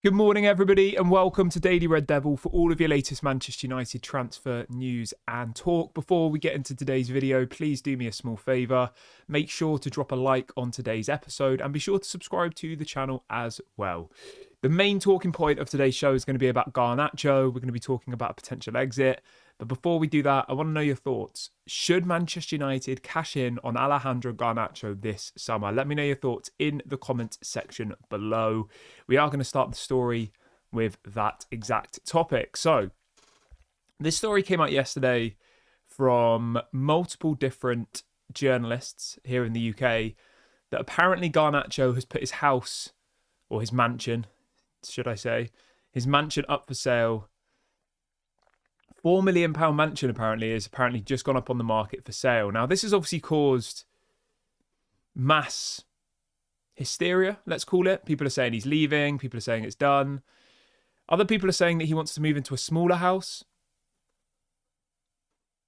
Good morning, everybody, and welcome to Daily Red Devil for all of your latest Manchester United transfer news and talk. Before we get into today's video, please do me a small favour. Make sure to drop a like on today's episode and be sure to subscribe to the channel as well. The main talking point of today's show is going to be about Garnacho. We're going to be talking about a potential exit. But before we do that, I want to know your thoughts. Should Manchester United cash in on Alejandro Garnacho this summer? Let me know your thoughts in the comment section below. We are going to start the story with that exact topic. So, this story came out yesterday from multiple different journalists here in the UK that apparently Garnacho has put his house, or his mansion, should I say, his mansion up for sale. £4 million mansion is apparently just gone up on the market for sale. Now, this has obviously caused mass hysteria, let's call it. People are saying he's leaving. People are saying it's done. Other people are saying that he wants to move into a smaller house.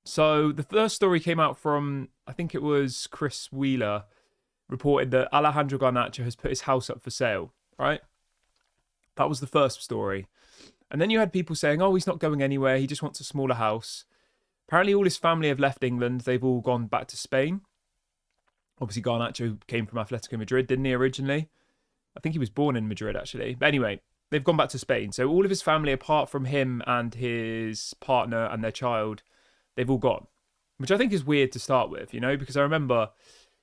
So the first story came out from, I think it was Chris Wheeler, reported that Alejandro Garnacho has put his house up for sale, right? That was the first story. And then you had people saying, oh, he's not going anywhere. He just wants a smaller house. Apparently all his family have left England. They've all gone back to Spain. Obviously, Garnacho came from Atletico Madrid, didn't he, originally? I think he was born in Madrid, actually. But anyway, they've gone back to Spain. So all of his family, apart from him and his partner and their child, they've all gone. Which I think is weird to start with, you know, because I remember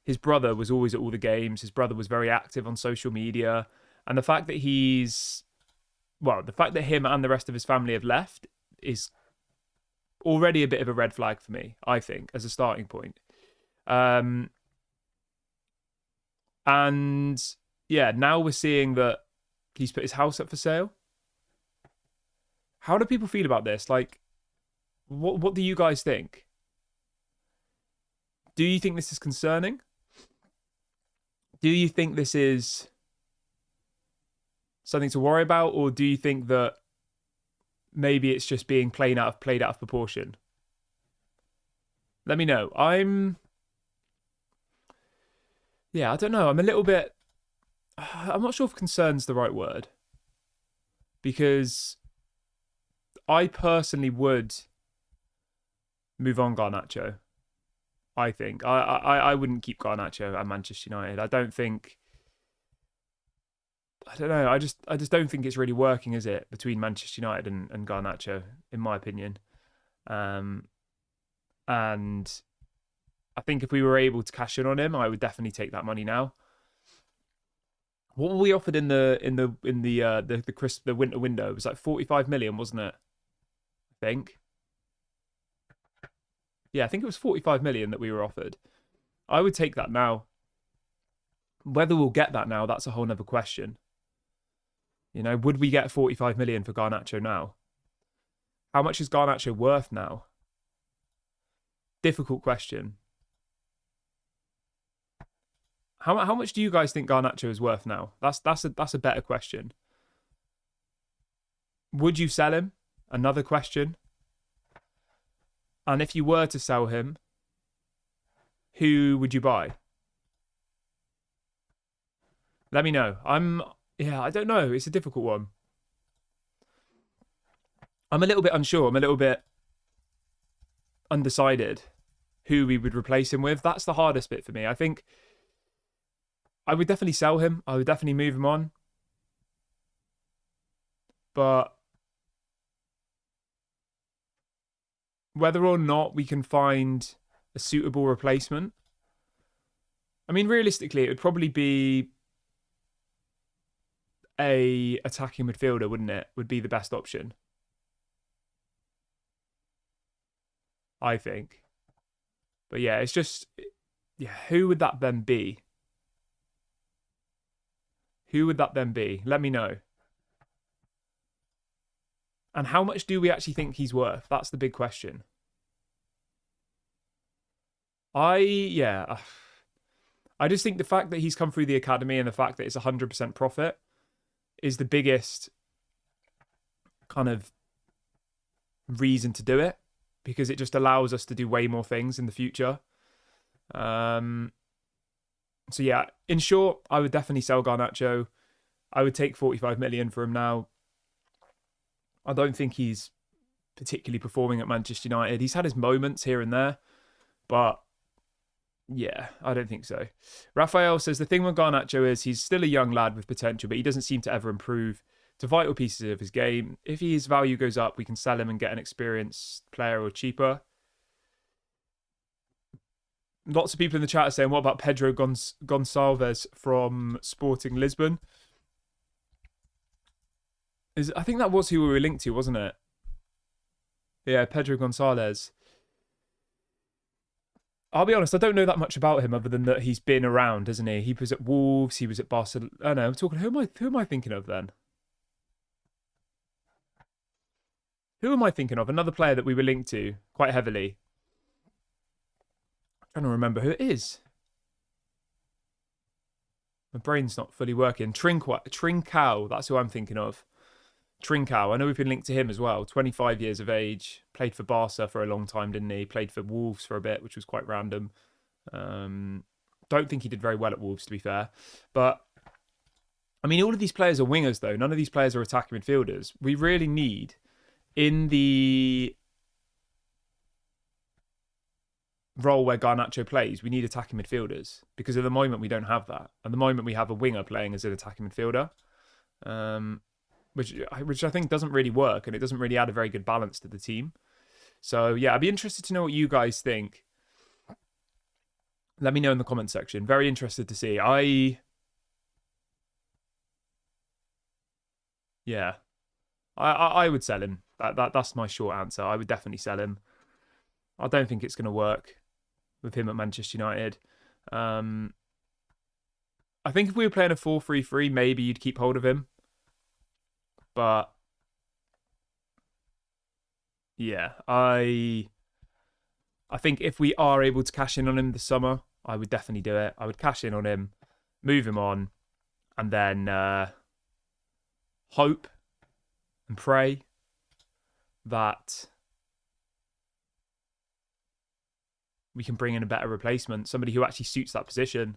his brother was always at all the games. His brother was very active on social media. And the fact that the fact that him and the rest of his family have left is already a bit of a red flag for me, I think, as a starting point. And yeah, now we're seeing that he's put his house up for sale. How do people feel about this? Like, what do you guys think? Do you think this is concerning? Do you think this is something to worry about, or do you think that maybe it's just being played out of proportion? Let me know. I don't know. I'm not sure if concern's the right word, because I personally would move on Garnacho. I think I wouldn't keep Garnacho at Manchester United. I don't know. I just don't think it's really working, is it, between Manchester United and Garnacho, in my opinion. And I think if we were able to cash in on him, I would definitely take that money now. What were we offered in the winter window? It was like 45 million, wasn't it? I think. Yeah, I think it was 45 million that we were offered. I would take that now. Whether we'll get that now, that's a whole nother question. You know, would we get 45 million for Garnacho now? How much is Garnacho worth now? Difficult question. How much do you guys think Garnacho is worth now? That's a better question. Would you sell him? Another question. And if you were to sell him, who would you buy? Let me know. I don't know. It's a difficult one. I'm a little bit unsure. I'm a little bit undecided who we would replace him with. That's the hardest bit for me. I think I would definitely sell him. I would definitely move him on. But whether or not we can find a suitable replacement, I mean, realistically, it would probably be a attacking midfielder, wouldn't it? Would be the best option, I think. But yeah, it's just, who would that then be? Who would that then be? Let me know. And how much do we actually think he's worth? That's the big question. I just think the fact that he's come through the academy and the fact that it's 100% profit is the biggest kind of reason to do it, because it just allows us to do way more things in the future. So yeah, in short, I would definitely sell Garnacho. I would take 45 million for him now. I don't think he's particularly performing at Manchester United. He's had his moments here and there, but yeah, I don't think so. Raphael says the thing with Garnacho is he's still a young lad with potential, but he doesn't seem to ever improve to vital pieces of his game. If his value goes up, we can sell him and get an experienced player or cheaper. Lots of people in the chat are saying, what about Pedro Gonçalves from Sporting Lisbon? I think that was who we were linked to, wasn't it? Yeah, Pedro Gonçalves. I'll be honest, I don't know that much about him other than that he's been around, hasn't he? He was at Wolves, he was at Barcelona. Oh no, I'm talking, who am I thinking of then? Who am I thinking of? Another player that we were linked to quite heavily. I'm trying to remember who it is. My brain's not fully working. Trincao, that's who I'm thinking of. Trincao, I know we've been linked to him as well. 25 years of age, played for Barca for a long time, didn't he? Played for Wolves for a bit, which was quite random. Don't think he did very well at Wolves, to be fair. But, I mean, all of these players are wingers, though. None of these players are attacking midfielders. We really need, in the role where Garnacho plays, we need attacking midfielders. Because at the moment, we don't have that. At the moment, we have a winger playing as an attacking midfielder. Which I think doesn't really work, and it doesn't really add a very good balance to the team. So, yeah, I'd be interested to know what you guys think. Let me know in the comment section. Very interested to see. I would sell him. That's my short answer. I would definitely sell him. I don't think it's going to work with him at Manchester United. I think if we were playing a 4-3-3, maybe you'd keep hold of him. But yeah, I think if we are able to cash in on him this summer, I would definitely do it. I would cash in on him, move him on, and then hope and pray that we can bring in a better replacement, somebody who actually suits that position.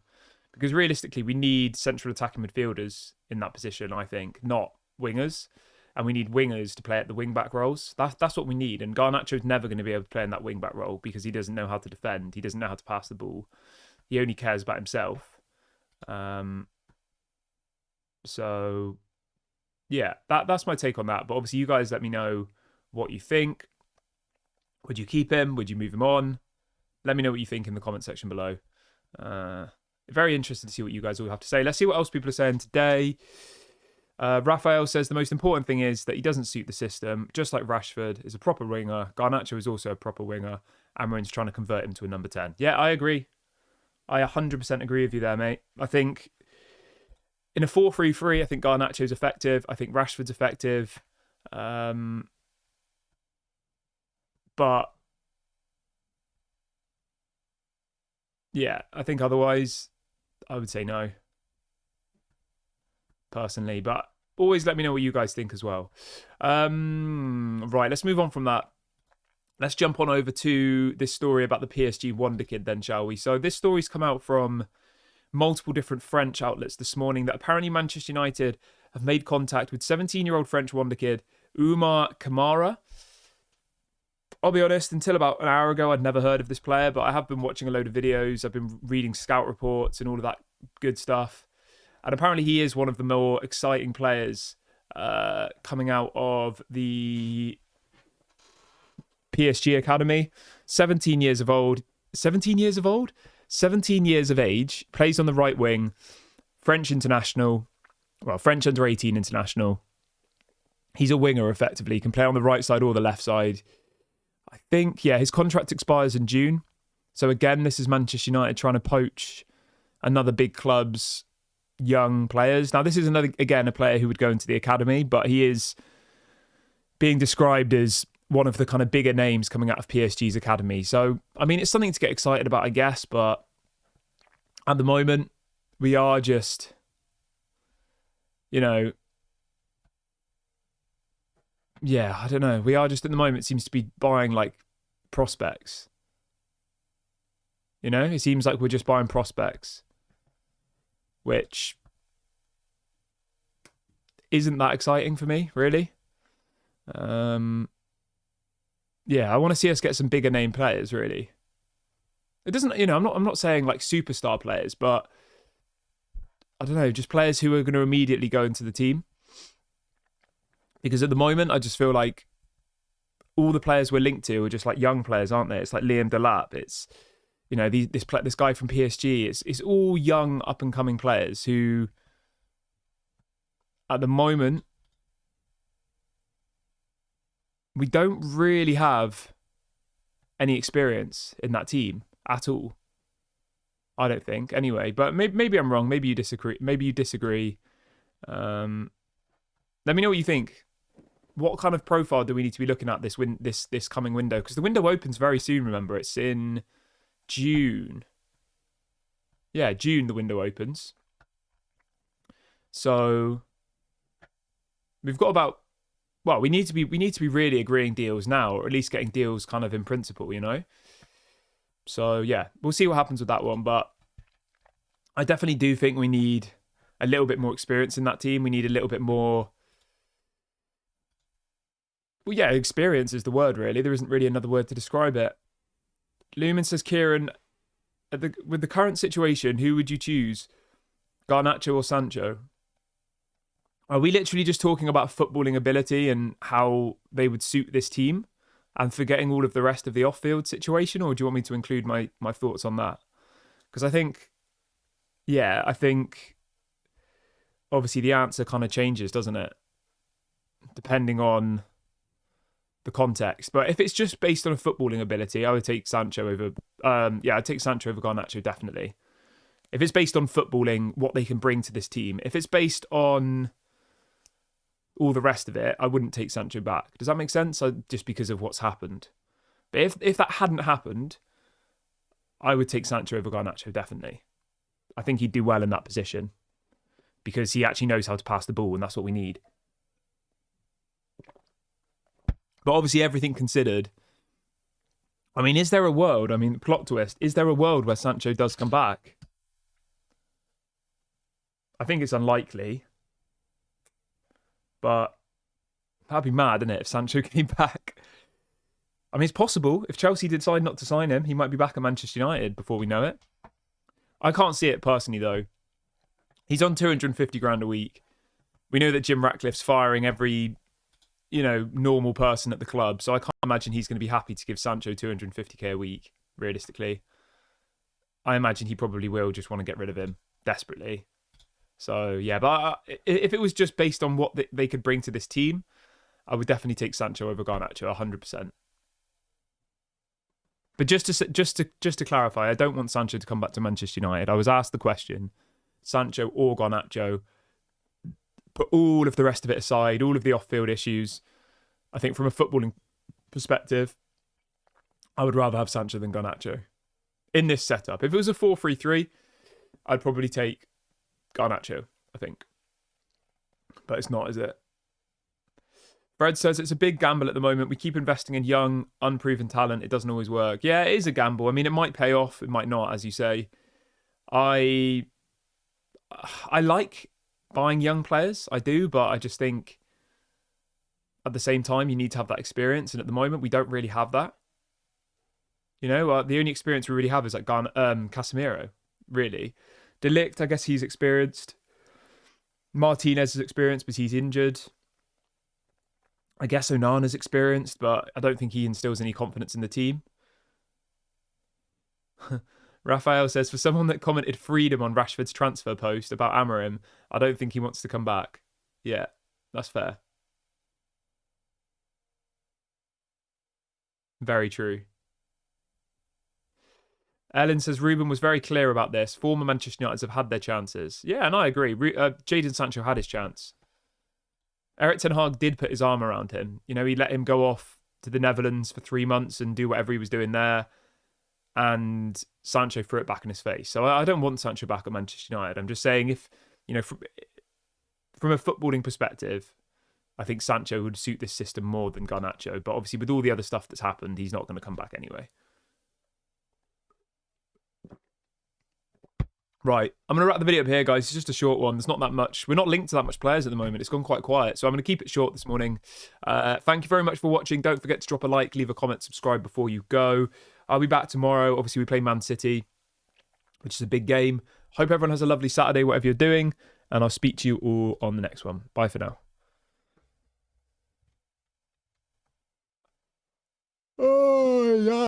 Because realistically, we need central attacking midfielders in that position, I think, not wingers, and we need wingers to play at the wing-back roles. That's what we need, and Garnacho's never going to be able to play in that wing-back role because he doesn't know how to defend, he doesn't know how to pass the ball, he only cares about himself. So, yeah, that's my take on that, but obviously you guys let me know what you think. Would you keep him? Would you move him on? Let me know what you think in the comment section below. Very interested to see what you guys all have to say. Let's see what else people are saying today. Raphael says the most important thing is that he doesn't suit the system. Just like Rashford is a proper winger, Garnacho is also a proper winger. Amarin's trying to convert him to a number 10. Yeah, I agree. I 100% agree with you there, mate. I think in a 4-3-3, I think Garnacho's effective. I think Rashford's effective. But yeah, I think otherwise I would say no. Personally, but always let me know what you guys think as well. Right, let's move on from that. Let's jump on over to this story about the PSG Wonderkid then, shall we? So this story's come out from multiple different French outlets this morning that apparently Manchester United have made contact with 17-year-old French Wonderkid Oumar Kamara. I'll be honest, until about an hour ago, I'd never heard of this player, but I have been watching a load of videos. I've been reading scout reports and all of that good stuff. And apparently he is one of the more exciting players coming out of the PSG Academy. 17 years of old. 17 years of old? 17 years of age. Plays on the right wing. French international. Well, French under-18 international. He's a winger, effectively. He can play on the right side or the left side. I think, yeah, his contract expires in June. So again, this is Manchester United trying to poach another big club's young players. Now, this is a player who would go into the academy, but he is being described as one of the kind of bigger names coming out of PSG's academy. So, I mean, it's something to get excited about, I guess, but at the moment, we are just, yeah, I don't know. We are just, at the moment, it seems to be buying, like, prospects. It seems like we're just buying prospects. Which, isn't that exciting for me, really. Yeah, I want to see us get some bigger name players, really. It doesn't, I'm not saying like superstar players, but I don't know, just players who are going to immediately go into the team. Because at the moment, I just feel like all the players we're linked to are just like young players, aren't they? It's like Liam Delap. It's, this guy from PSG. It's all young, up and coming players who, at the moment, we don't really have any experience in that team at all. I don't think, anyway. But maybe I'm wrong. Maybe you disagree. Let me know what you think. What kind of profile do we need to be looking at this coming window? Because the window opens very soon. Remember, it's in June. Yeah, June the window opens. So we've got about. Well, we need to be really agreeing deals now, or at least getting deals kind of in principle, So yeah, we'll see what happens with that one. But I definitely do think we need a little bit more experience in that team. We need a little bit more. Well, yeah, experience is the word, really. There isn't really another word to describe it. Lumen says, Kieran, with the current situation, who would you choose? Garnacho or Sancho? Are we literally just talking about footballing ability and how they would suit this team and forgetting all of the rest of the off-field situation? Or do you want me to include my thoughts on that? Because I think obviously the answer kind of changes, doesn't it? Depending on the context. But if it's just based on a footballing ability, I would take Sancho over. I'd take Sancho over Garnacho, definitely. If it's based on footballing, what they can bring to this team. If it's based on all the rest of it, I wouldn't take Sancho back. Does that make sense? Just because of what's happened. But if that hadn't happened, I would take Sancho over Garnacho, definitely. I think he'd do well in that position because he actually knows how to pass the ball, and that's what we need. But obviously, everything considered, I mean, is there a world? I mean, plot twist, is there a world where Sancho does come back? I think it's unlikely. But that'd be mad, isn't it, if Sancho came back? I mean, it's possible. If Chelsea decide not to sign him, he might be back at Manchester United before we know it. I can't see it personally, though. He's on 250 grand a week. We know that Jim Ratcliffe's firing every, normal person at the club. So I can't imagine he's going to be happy to give Sancho 250k a week, realistically. I imagine he probably will just want to get rid of him desperately. So, yeah, but if it was just based on what they could bring to this team, I would definitely take Sancho over Garnacho, 100%. But just to clarify, I don't want Sancho to come back to Manchester United. I was asked the question, Sancho or Garnacho. Put all of the rest of it aside, all of the off-field issues. I think from a footballing perspective, I would rather have Sancho than Garnacho in this setup. If it was a 4-3-3, I'd probably take Garnacho, I think. But it's not, is it? Fred says it's a big gamble at the moment. We keep investing in young, unproven talent. It doesn't always work. Yeah, it is a gamble. I mean, it might pay off. It might not, as you say. I like buying young players. I do, but I just think at the same time, you need to have that experience. And at the moment, we don't really have that. The only experience we really have is like Casemiro, really. De Ligt, I guess he's experienced. Martinez is experienced, but he's injured. I guess Onana's experienced, but I don't think he instills any confidence in the team. Raphael says, for someone that commented freedom on Rashford's transfer post about Amorim, I don't think he wants to come back. Yeah, that's fair. Very true. Ellen says, Ruben was very clear about this. Former Manchester Uniteds have had their chances. Yeah, and I agree. Jadon Sancho had his chance. Erik ten Hag did put his arm around him. He let him go off to the Netherlands for 3 months and do whatever he was doing there. And Sancho threw it back in his face. So I don't want Sancho back at Manchester United. I'm just saying from a footballing perspective, I think Sancho would suit this system more than Garnacho. But obviously with all the other stuff that's happened, he's not going to come back anyway. Right, I'm going to wrap the video up here, guys. It's just a short one. There's not that much. We're not linked to that much players at the moment. It's gone quite quiet. So I'm going to keep it short this morning. Thank you very much for watching. Don't forget to drop a like, leave a comment, subscribe before you go. I'll be back tomorrow. Obviously, we play Man City, which is a big game. Hope everyone has a lovely Saturday, whatever you're doing. And I'll speak to you all on the next one. Bye for now. Oh, yeah.